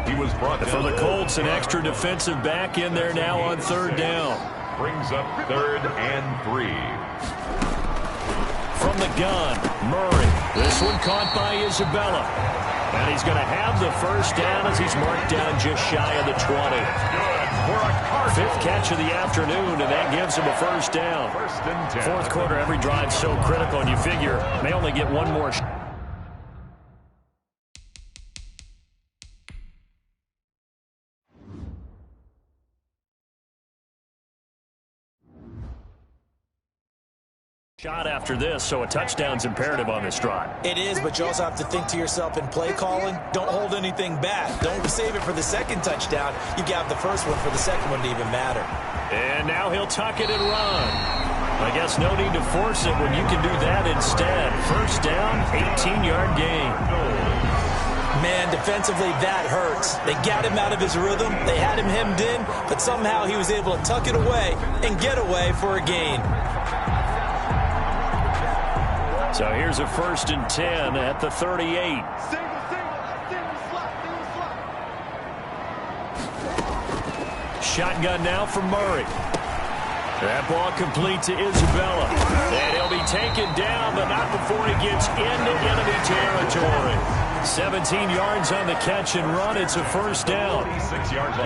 D: He was brought down.
A: For the Colts, an extra defensive back in there now on 3rd down.
D: Brings up 3rd and 3.
A: From the gun, Murray. This one caught by Isabella. And he's going to have the 1st down as he's marked down just shy of the 20.
D: Good for a Cardinal.
A: 5th catch of the afternoon, and that gives him a 1st down.
D: 1st and 10.
A: 4th quarter, every drive so critical, and you figure may only get one more shot. Shot after this, so a touchdown's imperative on this drive.
E: It is, but you also have to think to yourself in play calling, don't hold anything back. Don't save it for the 2nd touchdown. You got the 1st one for the 2nd one to even matter.
A: And now he'll tuck it and run. I guess no need to force it when you can do that instead. 1st down, 18-yard gain.
E: Man, defensively, that hurts. They got him out of his rhythm. They had him hemmed in, but somehow he was able to tuck it away and get away for a gain.
A: So here's a 1st and 10 at the 38. Shotgun now from Murray. That ball complete to Isabella. And he'll be taken down, but not before he gets into enemy territory. 17 yards on the catch and run. It's a 1st down.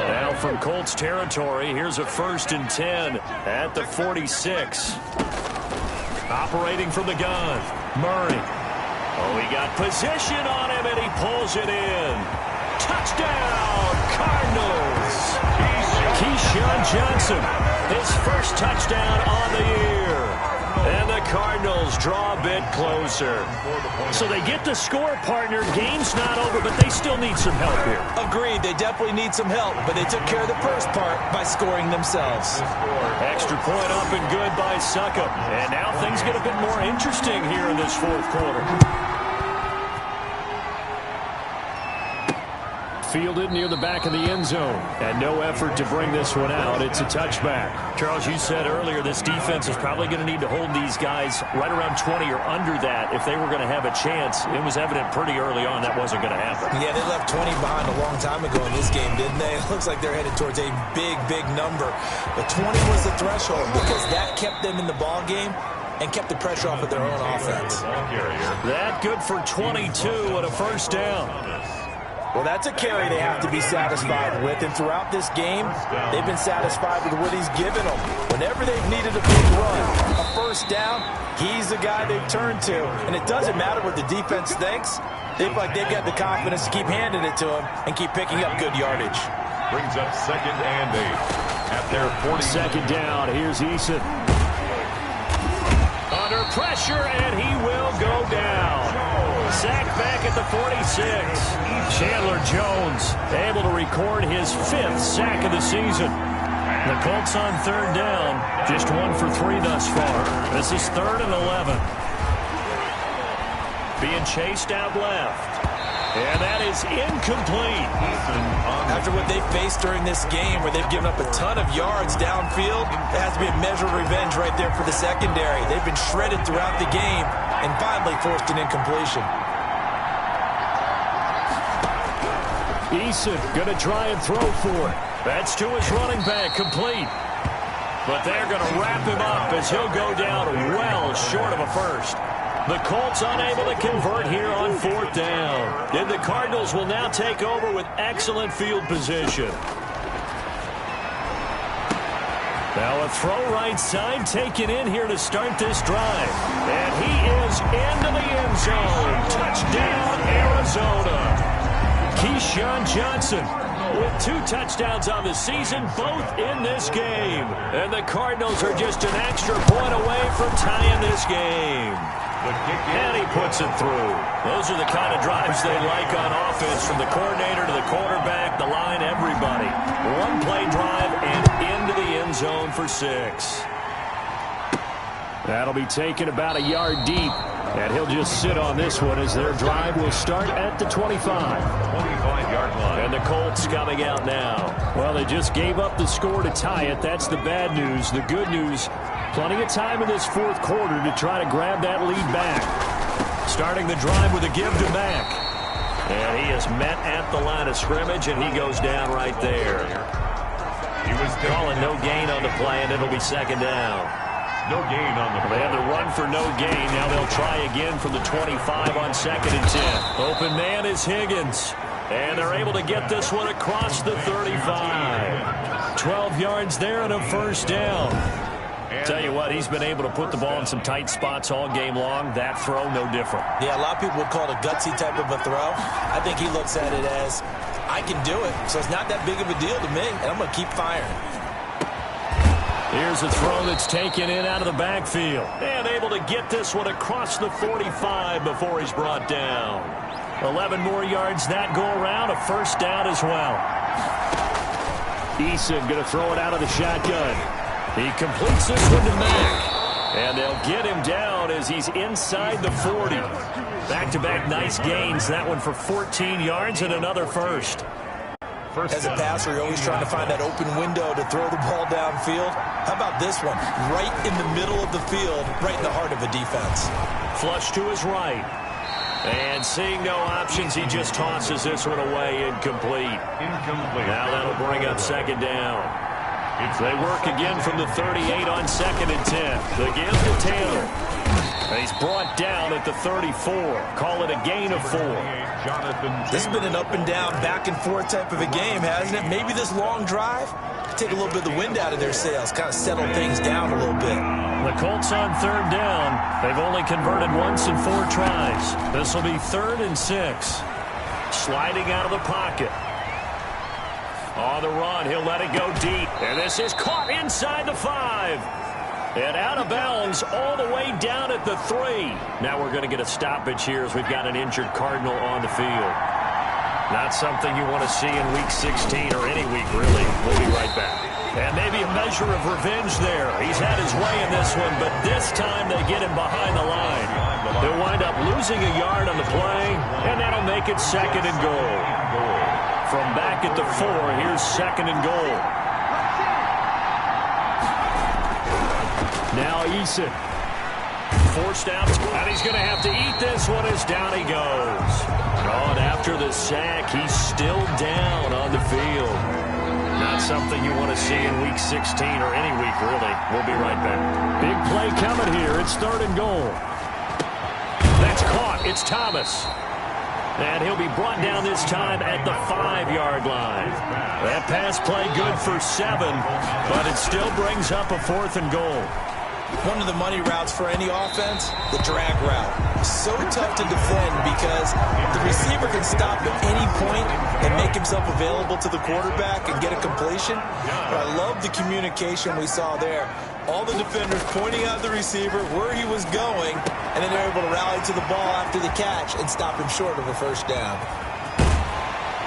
A: Now from Colts territory, here's a 1st and 10 at the 46. Operating from the gun, Murray. Oh, he got position on him, and he pulls it in. Touchdown, Cardinals. Keyshawn Johnson, his 1st touchdown on the year. And the Cardinals draw a bit closer. So they get the score, partner. Game's not over, but they still need some help here.
E: Agreed, they definitely need some help, but they took care of the first part by scoring themselves.
A: Extra point up and good by Succop. And now things get a bit more interesting here in this 4th quarter. Fielded near the back of the end zone. And no effort to bring this one out. It's a touchback. Charles, you said earlier this defense is probably going to need to hold these guys right around 20 or under that if they were going to have a chance. It was evident pretty early on that wasn't going to happen.
E: Yeah, they left 20 behind a long time ago in this game, didn't they? It looks like they're headed towards a big, big number. But 20 was the threshold because that kept them in the ball game and kept the pressure off of their own offense.
A: That good for 22 and a 1st down.
C: Well, that's a carry they have to be satisfied with. And throughout this game, they've been satisfied with what he's given them. Whenever they've needed a big run, a 1st down, he's the guy they've turned to. And it doesn't matter what the defense thinks. They feel like they've got the confidence to keep handing it to him and keep picking up good yardage.
D: Brings up 2nd and 8 at their 42nd
A: down. Here's Eason. Under pressure, and he will go down. Sacked back at the 46. Chandler Jones able to record his 5th sack of the season. The Colts on 3rd down, just 1 for 3 thus far. This is 3rd and 11. Being chased out left. And that is incomplete.
E: After what they faced during this game where they've given up a ton of yards downfield, it has to be a measure of revenge right there for the secondary. They've been shredded throughout the game and finally forced an incompletion.
A: Eason going to try and throw for it. That's to his running back, complete. But they're going to wrap him up as he'll go down well short of a first. The Colts unable to convert here on 4th down. And the Cardinals will now take over with excellent field position. Now a throw right side taken in here to start this drive. And he is into the end zone. Touchdown, Arizona. Keyshawn Johnson with 2 touchdowns on the season, both in this game. And the Cardinals are just an extra point away from tying this game. And he puts it through. Those are the kind of drives they like on offense, from the coordinator to the quarterback, the line, everybody. 1-play drive and into the end zone for 6. That'll be taken about a yard deep. And he'll just sit on this one as their drive will start at the 25-yard line. And the Colts coming out now. Well, they just gave up the score to tie it. That's the bad news. The good news, plenty of time in this 4th quarter to try to grab that lead back. Starting the drive with a give to Mack. And he is met at the line of scrimmage, and he goes down right there. He was calling no gain on the play, and it'll be 2nd down.
D: No gain on the play.
A: They had the run for no gain. Now they'll try again from the 25 on 2nd and 10. Open man is Higgins. And they're able to get this one across the 35. 12 yards there and a 1st down. Tell you what, he's been able to put the ball in some tight spots all game long. That throw, no different.
E: Yeah, a lot of people would call it a gutsy type of a throw. I think he looks at it as, I can do it, so it's not that big of a deal to me, and I'm going to keep firing.
A: Here's a throw that's taken in out of the backfield. And able to get this one across the 45 before he's brought down. 11 more yards that go around, a 1st down as well. Eason going to throw it out of the shotgun. He completes this one to Mack. And they'll get him down as he's inside the 40. Back-to-back nice gains. That one for 14 yards and another 1st.
E: As a passer, you're always trying to find that open window to throw the ball downfield. How about this one? Right in the middle of the field, right in the heart of a defense.
A: Flush to his right. And seeing no options, he just tosses this one away, incomplete. Now that'll bring up 2nd down. They work again from the 38 on 2nd and 10. The give to Taylor. He's brought down at the 34. Call it a gain of 4.
E: This has been an up and down, back and forth type of a game, hasn't it? Maybe this long drive, take a little bit of the wind out of their sails, kind of settle things down a little bit.
A: The Colts on 3rd down. They've only converted once in 4 tries. This will be 3rd and 6. Sliding out of the pocket. On the run, he'll let it go deep. And this is caught inside the 5. And out of bounds all the way down at the 3. Now we're going to get a stoppage here as we've got an injured Cardinal on the field. Not something you want to see in Week 16 or any week, really. We'll be right back. And maybe a measure of revenge there. He's had his way in this one, but this time they get him behind the line. They'll wind up losing a yard on the play, and that'll make it 2nd and goal. From back at the 4, here's 2nd and goal. Now Eason. Forced out, and he's going to have to eat this one as down he goes. Oh, and after the sack, he's still down on the field. Not something you want to see in Week 16 or any week, really. We'll be right back. Big play coming here. It's 3rd and goal. That's caught. It's Thomas. And he'll be brought down this time at the 5-yard line. That pass play good for 7, but it still brings up a 4th and goal.
E: One of the money routes for any offense, the drag route. So tough to defend because the receiver can stop at any point and make himself available to the quarterback and get a completion. But I love the communication we saw there. All the defenders pointing out the receiver where he was going, and then they're able to rally to the ball after the catch and stop him short of a 1st down.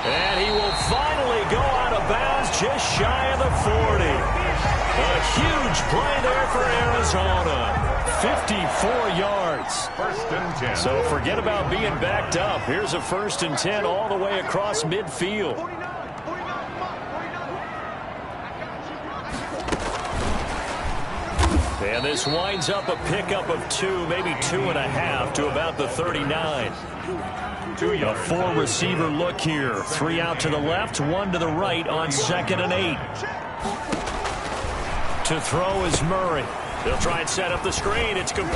A: And he will finally go out of bounds just shy of the 40. A huge play there for Arizona. 54 yards.
D: First and 10.
A: So forget about being backed up. Here's a 1st and 10 all the way across midfield. And this winds up a pickup of 2, maybe 2.5 to about the 39. A 4-receiver look here. 3 out to the left, 1 to the right on 2nd and 8. To throw is Murray. They'll try and set up the screen. It's complete.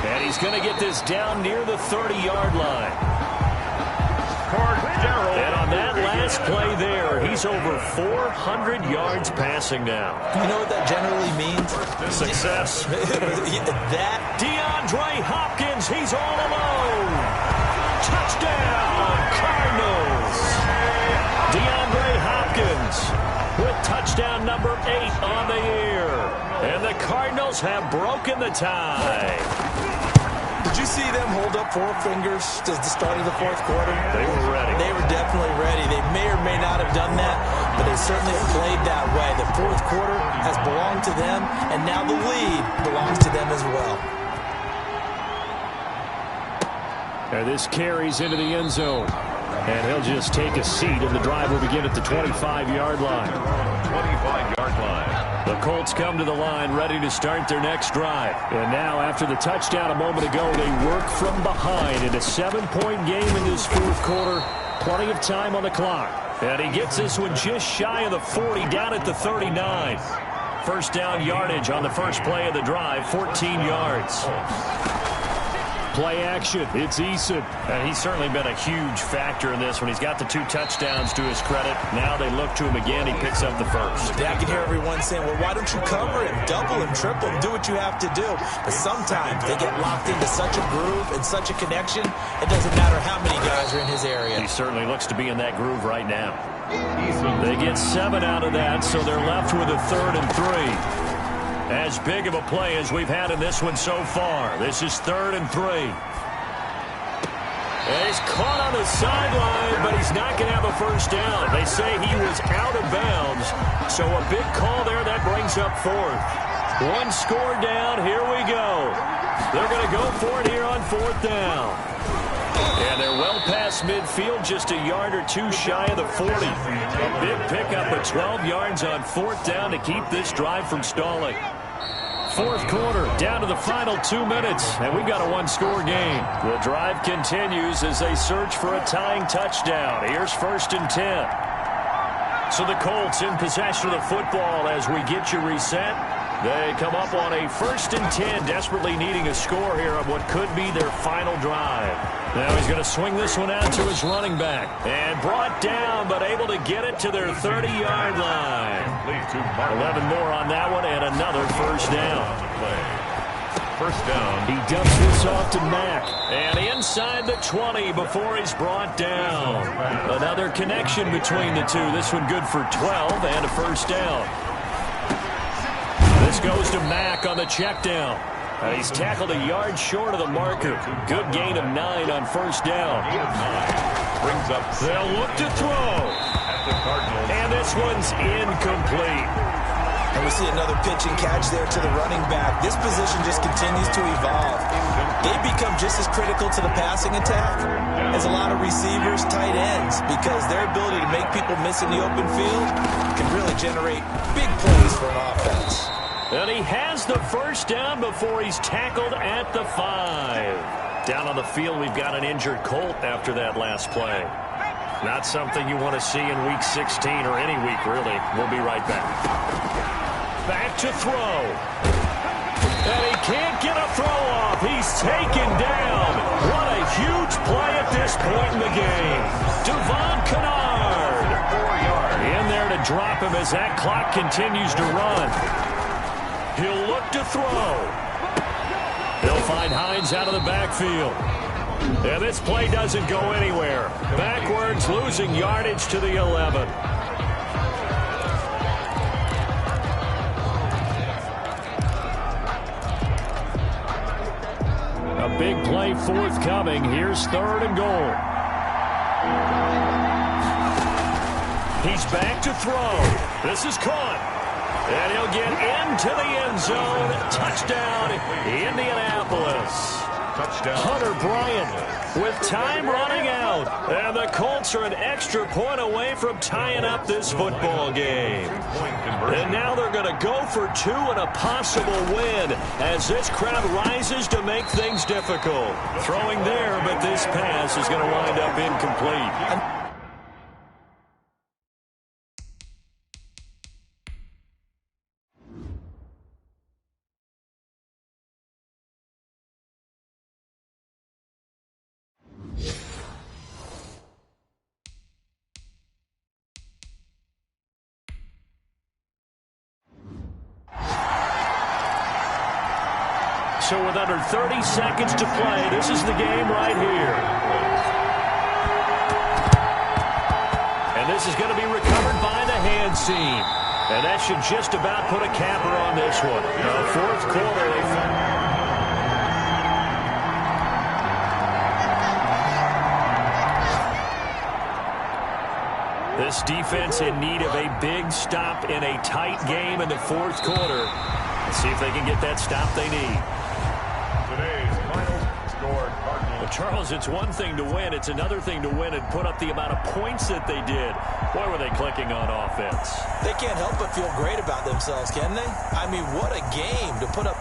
A: And he's going to get this down near the 30-yard line. And on that last play there, he's over 400 yards passing now.
B: You know what that generally means?
A: Success.
B: That.
A: DeAndre Hopkins, he's all alone. Touchdown, Cardinals. DeAndre Hopkins with touchdown number 8 on the year. And the Cardinals have broken the tie.
B: Did you see them hold up 4 fingers at the start of the 4th quarter?
A: They were ready.
B: They were definitely ready. They may or may not have done that, but they certainly have played that way. The 4th quarter has belonged to them, and now the lead belongs to them as well.
A: And this carries into the end zone. And he'll just take a seat, and the drive will begin at the 25-yard line.
D: 25-yard line.
A: The Colts come to the line ready to start their next drive. And now, after the touchdown a moment ago, they work from behind in a 7-point game in this 4th quarter. Plenty of time on the clock. And he gets this one just shy of the 40, down at the 39. First down yardage on the first play of the drive, 14 yards. Play action. It's Eason. And he's certainly been a huge factor in this one. He's got the 2 touchdowns to his credit. Now they look to him again. He picks up the first.
B: Yeah, I can hear everyone saying, well, why don't you cover him, double him, triple him, do what you have to do. But sometimes they get locked into such a groove and such a connection, it doesn't matter how many guys are in his area.
A: He certainly looks to be in that groove right now. They get 7 out of that, so they're left with a 3rd and 3. As big of a play as we've had in this one so far. This is 3rd and 3. And he's caught on the sideline, but he's not going to have a first down. They say he was out of bounds, so a big call there. That brings up 4th. 1 score down. Here we go. They're going to go for it here on 4th down. And they're well past midfield, just a yard or 2 shy of the 40. A big pickup of 12 yards on 4th down to keep this drive from stalling. 4th quarter, down to the final 2 minutes, and we've got a 1-score game. The drive continues as they search for a tying touchdown. Here's 1st and 10. So the Colts in possession of the football as we get you reset. They come up on a 1st and 10, desperately needing a score here on what could be their final drive. Now he's going to swing this one out to his running back. And brought down, but able to get it to their 30-yard line. 11 more on that one, and another first down.
D: First down.
A: He dumps this off to Mack. And inside the 20 before he's brought down. Another connection between the two. This one good for 12 and a first down. This goes to Mack on the check down. And he's tackled a yard short of the marker. Good gain of 9 on first down.
D: Brings up.
A: They'll look to throw. And this one's incomplete.
B: And we see another pitch and catch there to the running back. This position just continues to evolve. They become just as critical to the passing attack as a lot of receivers, tight ends, because their ability to make people miss in the open field can really generate big plays for an offense.
A: And he has the first down before he's tackled at the 5. Down on the field, we've got an injured Colt after that last play. Not something you want to see in Week 16 or any week, really. We'll be right back. Back to throw. And he can't get a throw off. He's taken down. What a huge play at this point in the game. Devon Kennard.
D: 4 yards.
A: In there to drop him as that clock continues to run. He'll look to throw. He'll find Hines out of the backfield. And this play doesn't go anywhere. Backwards, losing yardage to the 11. A big play forthcoming. Here's 3rd and goal. He's back to throw. This is caught. And he'll get into the end zone. Touchdown, Indianapolis.
D: Touchdown.
A: Hunter Bryant with time running out. And the Colts are an extra point away from tying up this football game. And now they're going to go for 2 and a possible win as this crowd rises to make things difficult. Throwing there, but this pass is going to wind up incomplete. So with under 30 seconds to play, this is the game right here. And this is going to be recovered by the hand seam. And that should just about put a capper on this one. Fourth quarter. This defense in need of a big stop in a tight game in the fourth quarter. Let's see if they can get that stop they need.
D: Today's final score, Cardinals.
A: Well, Charles, it's one thing to win. It's another thing to win and put up the amount of points that they did. Boy, were they clicking on offense.
B: They can't help but feel great about themselves, can they? I mean, what a game to put up